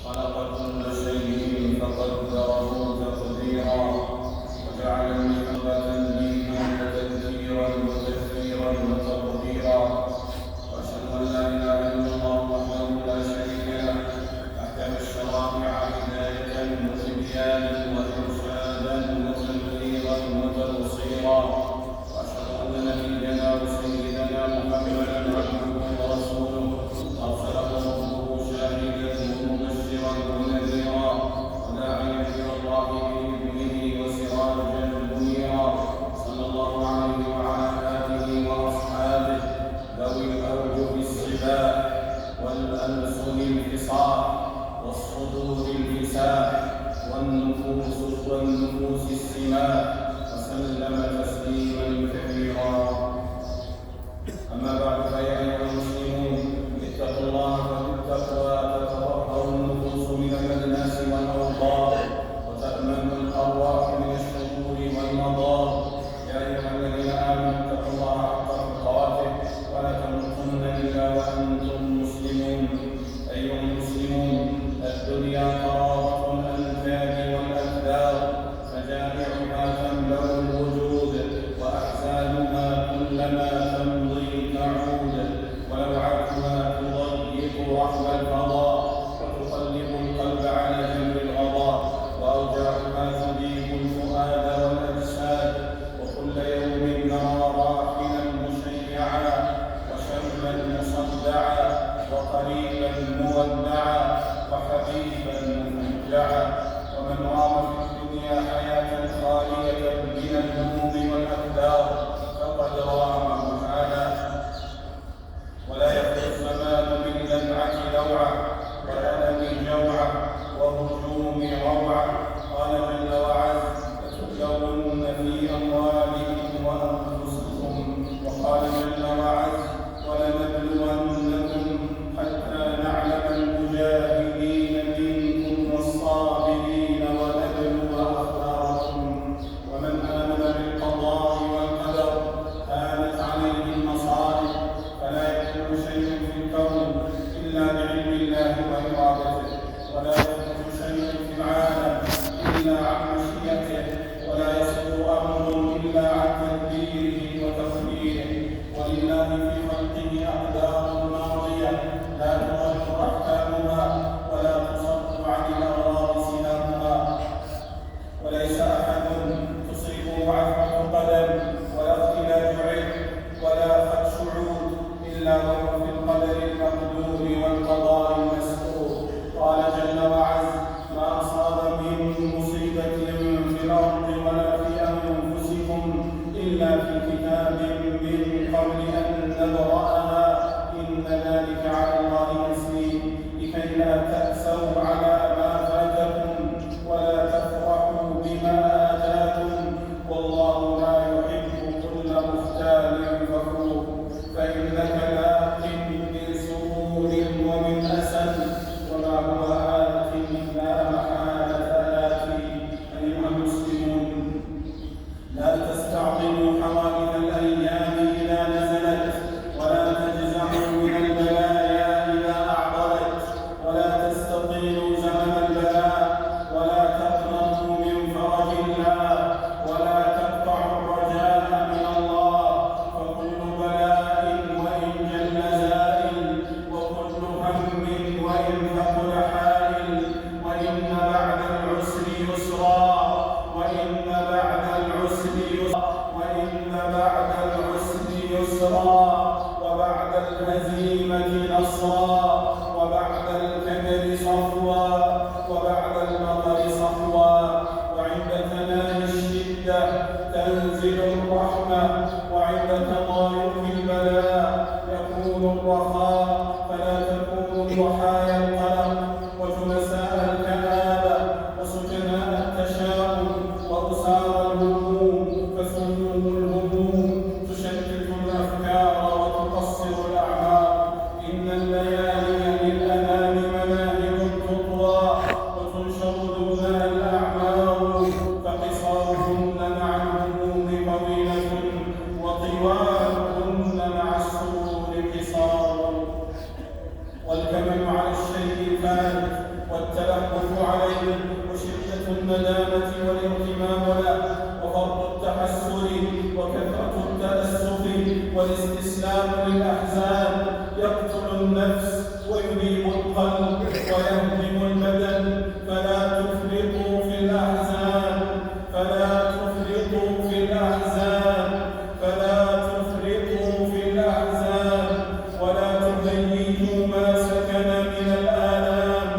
خلق كل شيء فقدره تقديرا وجعل النعمة تنبيها وتذكيرا وتشفيرا وتقديرا واشهد ان لا اله الا الله وحده لا شريك له احكم الشرائع هدايه وتبيانا وارشادا وتبليغا وتبصيرا واشهد ان نبينا وسيدنا محمدا عبده ورسوله ارسله ربه شاهدا ومبشرا ونذيرا وداعيا الى الله باذنه وسراجا منيرا صلى الله عليه وعلى اله واصحابه ذوي الارجل السباح والالسن الفصاح والصدور الفساح والنفوس السماح وسلم تسليما كثيرا. اما بعد فيا ايها المسلمون اتقوا الله فبالتقوى تتطهر النفوس من الاجناس والاوضاع وتامن الارواح من الشرور والمضار. يا ايها الذين امنوا اتقوا الله حق تقاته ولا تموتن الا وانتم مسلمون. ايها المسلمون، الدنيا قرارة الانكاد والاكدار فجامعها تملا الوجود واحزانها كلما تمضي تعود ولوعتها تضيق رحب الفضاء وتقلب القلب على جمر الغضاء واوجاعها تضيق الفؤاد والاجساد وكل يوم نرى راحلا مشيعا وشبا مصدعا وقريبا مودعا وحبيبا والتلهف عليه وشدة الندامة والاهتمام له وفرط التحسر وكثرة التأسف والاستسلام للأحزان يقتل النفس ويذيب القلب ويهدم البدن. فلا تفرطوا في الأحزان، فلا تفرطوا في الأحزان، فلا تفرطوا في الأحزان، ولا تهيجوا ما سكن من الآلام،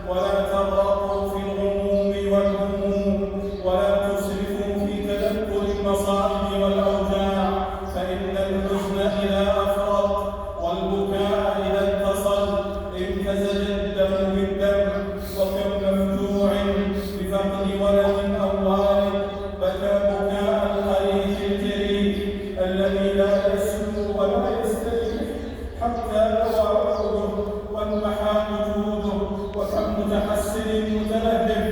ولا تغرقوا في الغموم والهموم، ولا تسرفوا في تذكر المصائب والأوجاع، فإن الحزن إذا أفرط والبكاء إذا اتصل امتزج الدم بالدم. وكم مفجوع بفقد ولد أو والد بكى بكاء القريح الجريح الذي لا يسلو ولا يستريح حتى لوى عقله وانمحى وجوده. وكم متحسر متلهف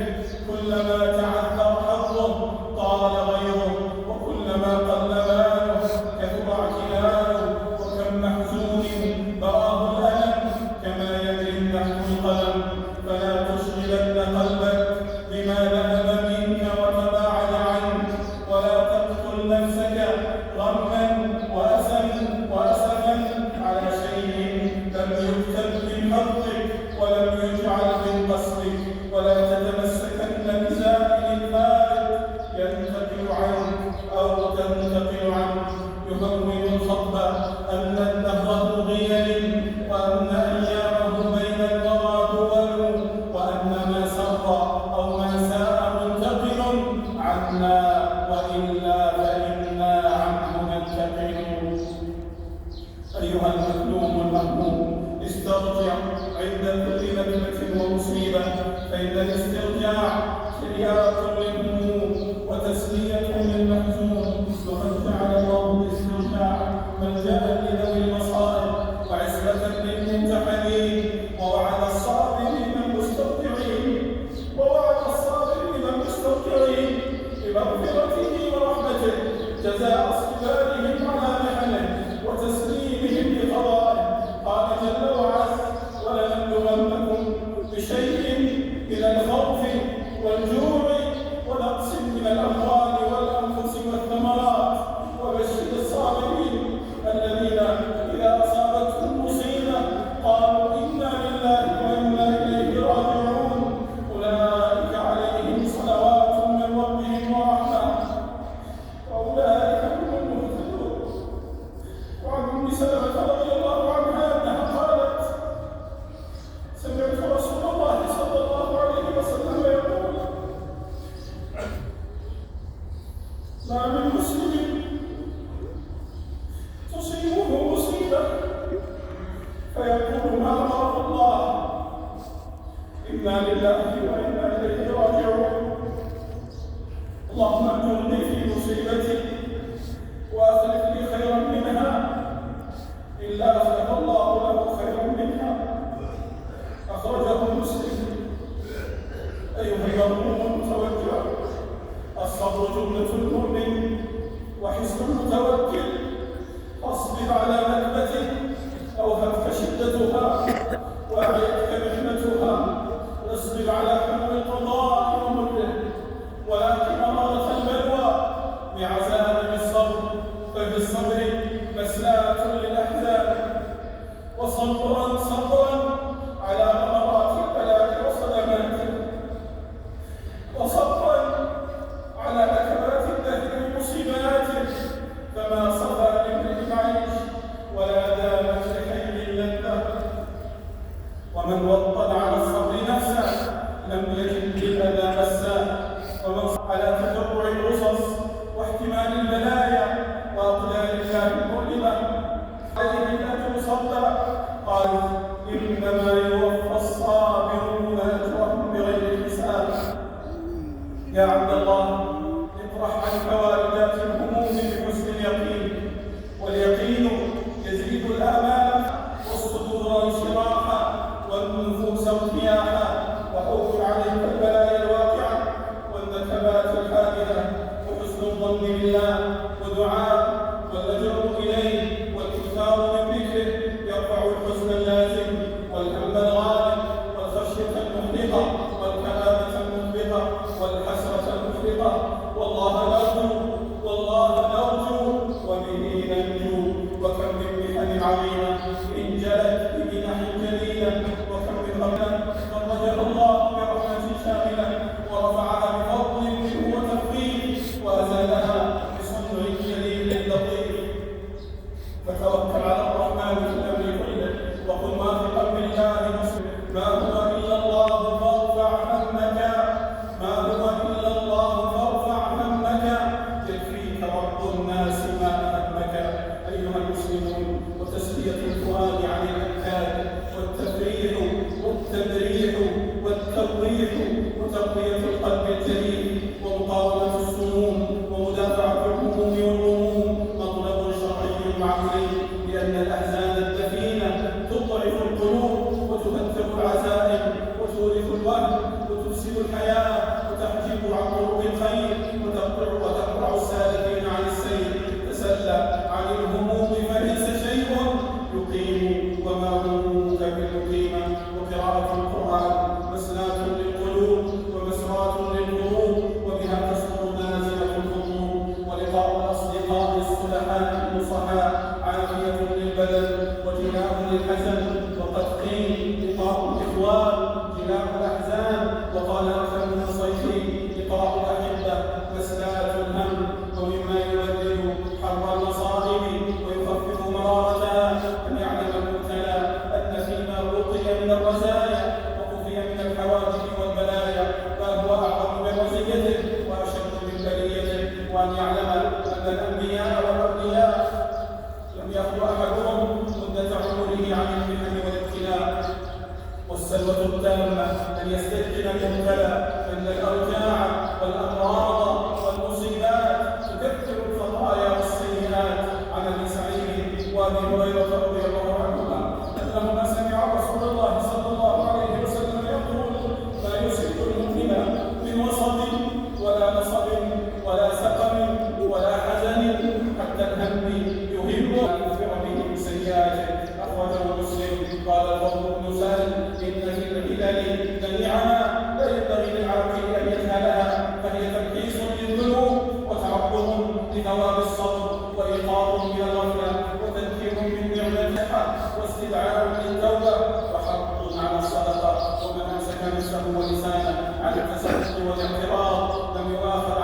كلما تعذر حظه طال غيره، وكلما قل ماله كثر اعتلاله. وكم محزون براه الألم كما يجري النحو القلم. فلا تشغلن قلبك بما ذهب منك وتباعد عنك، ولا تقتل نفسك غما وأسفا على شيء لم يكتب من حظك ولم يجعل من قصدك. ولا تتمسكن بزائل فارق ينتقل عنك أو تنتقل عنك يهون الخطب أن الدهر غير، وأن أيامه بين الورى دول، وأن ما سر أو ما ساء منتقل عنا، وإلا فإنا عنه ننتقل. أيها المظلوم المهموم استرجع عند كل نكبة ومصيبة، فإن الاسترجاع شريعة للهموم وتسلية للمحزون. وقد جعل الله الاسترجاع ملجأ لذوي المصائب وعزة للممتحنين، ووعد الصابرين المسترجعين بمغفرته ورحمته جزاء اصطبارهم على محنه وتسليمهم لقضائه. قال جل وعز: ولنبلونكم بشيء من الخوف والجوع ونقص من الأموال والأنفس والثمرات وبشر الصابرين الذين إذا أصابتهم مصيبة قالوا إنا لله وإنا إليه راجعون أولئك عليهم صلوات من ربهم ورحمة وأولئك هم المهتدون. وعن أم سلمة رضي الله عنها أنها قالت: سمعت رسول الله صلى الله عليه وسلم يقول: ما من مسلم تصيبه مصيبة فيقول ما أمره الله إنا لله وإنا إليه راجعون، اللهم اجرني في مصيبتي وأخلف لي خيرا منها، إلا أخلف الله له خيرا منها. أخرجه مسلم. أيها المؤمن المتوكل، الصبر جملة المؤمن وحسن المتوكل. فاصبر على نكبته أوهتك شدتها وأعيتك محنتها، اصبر على حمل القضاء ومره، ولكن مرارة البلوى بعزائم الصبر، ففي الصبر مسلاة للأحزان، وصبرا على غمرات البلاء وصدماته، وصبرا على نكبات الدهر ومصيباته. فما صفى لامرئ عيش ولا دامت لخير اللذة. ومن وطن على الصبر نفسه لم يجد للأذى مسا. ومن على تتبع القصص واحتمال البلايا وأقدار الله المؤلمة عليه الأجر صبا. قال: إنما يوفى الصابرون أجرهم بغير حساب. يا عبد الله، اطرح عنك واردات الهموم بحسن اليقين، واليقين يزيد الآمال والصدور انشراحا والنفوس ارتياحا. وحول عليك البلايا الواقعة والنكبات الحادثة، وحسن الظن بالله ودعاء واللجوء إليه والإكثار من ذكره يرفع الحزن اللازم والهم الغالب والخشية المحرقة. أن الأوجاع والأمراض والمصيبات تكثر الخطايا والسيئات. عن أبي سعيد وأبي هريرة رضي الله عنهما أنهما سمع رسول الله صلى الله عليه وسلم يقول: لا يصيب المؤمن من وسط ولا نصب ولا سقم ولا حزن حتى الهم يهم ويكفر به سيئاته. أخرجه مسلم. قال الفضل بن سهل: إن في العلل لنعما لا ينبغي للعاقل أن يجهلها، فهي تمحيص للذنوب وتعظم لثواب الصبر وإيقاظ من الغفلة وتذكير بالنعمة واستدعاء للتوبة وحث على الصدقة. ومن أمسك نفسه ولسانه عن التسخط والاعتراض لم يؤاخذ